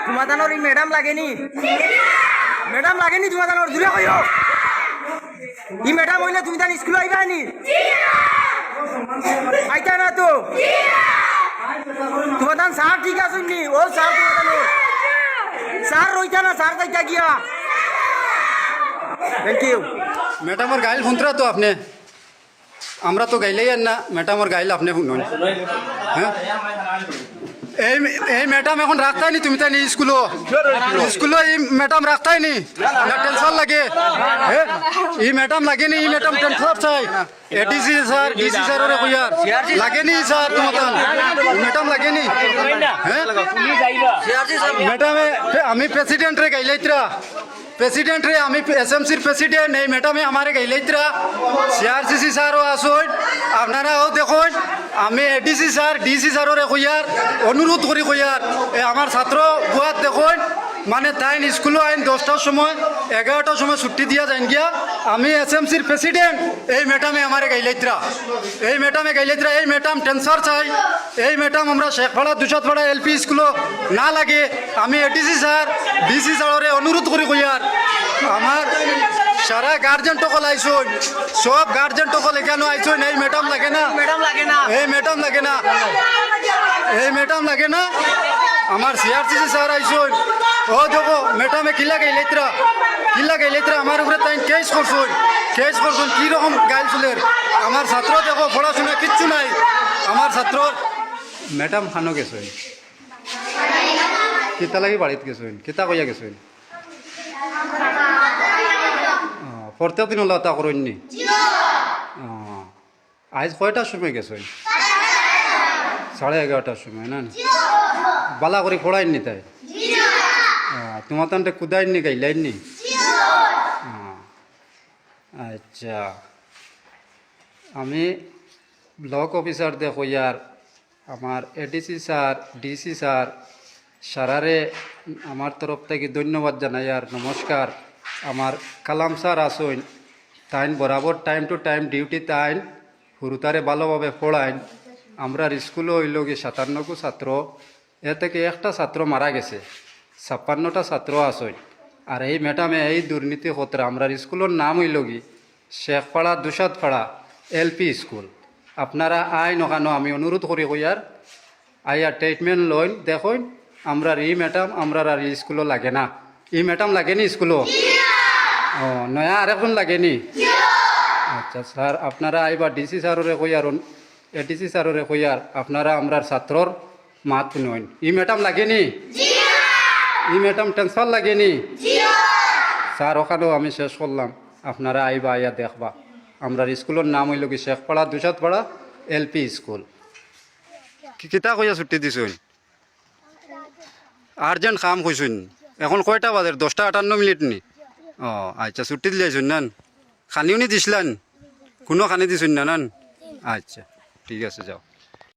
তোমাদানোর এই ম্যাডাম লাগেনি? ম্যাডাম লাগেনি তোমাদানোর? দূরে কইও। ই ম্যাডাম হইলে তুমি তান স্কুলে আইবানি? আইতা না তো? তোমাদান স্যার ঠিক আছে নি? ও স্যার তোমাদানোর স্যার রইতা না, স্যার যাইতা গিয়া। Thank you. ম্যাডামর গাইল শুনতরা তো আপনি? আমরা তো গাইলেই আর না, ম্যাডামর গাইল আপনি শুনুন। হ্যাঁ, এই ম্যাডাম এখন রাখতাই নি তুমি তাই নি স্কুলো? স্কুলো এই ম্যাডাম রাখতাই নি? টেনশন লাগে? হ্যাঁ, এই ম্যাডাম লাগেনি? এই ম্যাডাম টেনশন চাই। এডিসি স্যার, ডিসি স্যারের কইয়ার লাগেনি স্যার তোমার ম্যাডাম লাগেনি? হ্যাঁ ম্যাডামে, আমি প্রেসিডেন্ট রে গাইলাইত্রা, প্রেসিডেন্ট রে আমি এসএমসির প্রেসিডেন্ট, এই ম্যাডামে আমারে গাইলাইত্রা। সিআরসিসি স্যারও আসুন, আপনারাও দেখুন। আমি এডিসি স্যার, ডিসি স্যারের কইয়ার অনুরোধ করি কইয়ার আমার ছাত্র বুয়াত দেখুন, মানে তাই স্কুলে আইন 10টার সময় 11টার সময় ছুটি দিয়া যাইন গিয়া। আমি এসএমসির প্রেসিডেন্ট, এই ম্যাডামে আমারে গাইলাইত্রা, এই ম্যাডামে গাইলাইত্রা। এই ম্যাডাম টেন্সার চাই, এই ম্যাডাম আমরা শেখপাড়া দুসাদপাড়া এলপি স্কুলও না লাগে। আমি এডিসি স্যার, ডিসি স্যারের অনুরোধ করি কইয়ার আমার সারা গার্জেন টকল আইসুন, সব গার্জেন টকল এখানে আইসুন। এই ম্যাডাম লাগে না? ম্যাডাম লাগে না? এই ম্যাডাম লাগে না? এই ম্যাডাম লাগে না? আমার সিআরসিসি স্যার আইসুন। ও দেখো ম্যাডামে কিলা গাইলেত্রা, কিলা গাইলেত্রা আমার উপরে তাই কেস করছুন, কেস করছুন। কীরকম গাইল চুলের আমার ছাত্র দেখো, পড়াশোনা কিচ্ছু নাই আমার ছাত্র। ম্যাডাম খানো গেছুন, কিতা লাগি বাড়িত গেছুন, কিতা কইয়া গেছুন? প্রত্যেক দিন ওলা তা করেননি? আজ কয়টার সময় গেছেন? 11:30টার সময় না? বালা করে পড়াইনি তাই? তোমার তানটা কুদাইনি গাইলাইনি? আচ্ছা, আমি ব্লক অফিসার দেখো ইয়ার আমার এডিসি স্যার, ডিসি স্যার সারারে আমার তরফ থেকে ধন্যবাদ জানাই আর নমস্কার। আমার কালাম স্যার আসুন, তাইন বরাবর টাইম টু টাইম ডিউটি তাইন হুরুতারে ভালোভাবে পড়াইন। আমরা স্কুলে হইল কি 57 ছাত্র, এ থেকে একটা ছাত্র মারা গেছে, 56টা ছাত্র আসুন। আর এই ম্যাডামে এই দুর্নীতি খতরা আমরা স্কুলের নাম হইল কি শেখপাড়া দুসাদপাড়া এলপি স্কুল। আপনারা আইন ওখানো আমি অনুরোধ করি কইয়ার আইয়া ট্রিটমেন্ট লইন দেখুন। আমরা এই ম্যাডাম আমরা আর স্কুলও লাগে না। এই ম্যাডাম লাগেনি স্কুলও? ও নয়া আরেকজন লাগেনি? আচ্ছা স্যার, আপনারা আইবা ডিসি স্যারের কইয়ার, এডিসি স্যারের কইয়ার আপনারা আমরা ছাত্রর মাত নইন। ই ম্যাডাম লাগেনি? ই ম্যাডাম টেনশন লাগেনি? স্যার ওখানেও আমি শেষ করলাম, আপনারা আইবা আইয়া দেখবা। আমরা স্কুলের নাম হইল কি শেখপাড়া দুসাদপাড়া এলপি স্কুল। কিতা কইয়া ছুটি দিছুন? আর্জেন্ট কাম কইছুন। এখন কয়টা বাজে? 10:58 নি? ও আচ্ছা, ছুটি দিলাইছুন না? খানিও নি দিছিলান? কোনো খানি দিছুন না? আচ্ছা ঠিক আছে, যাও।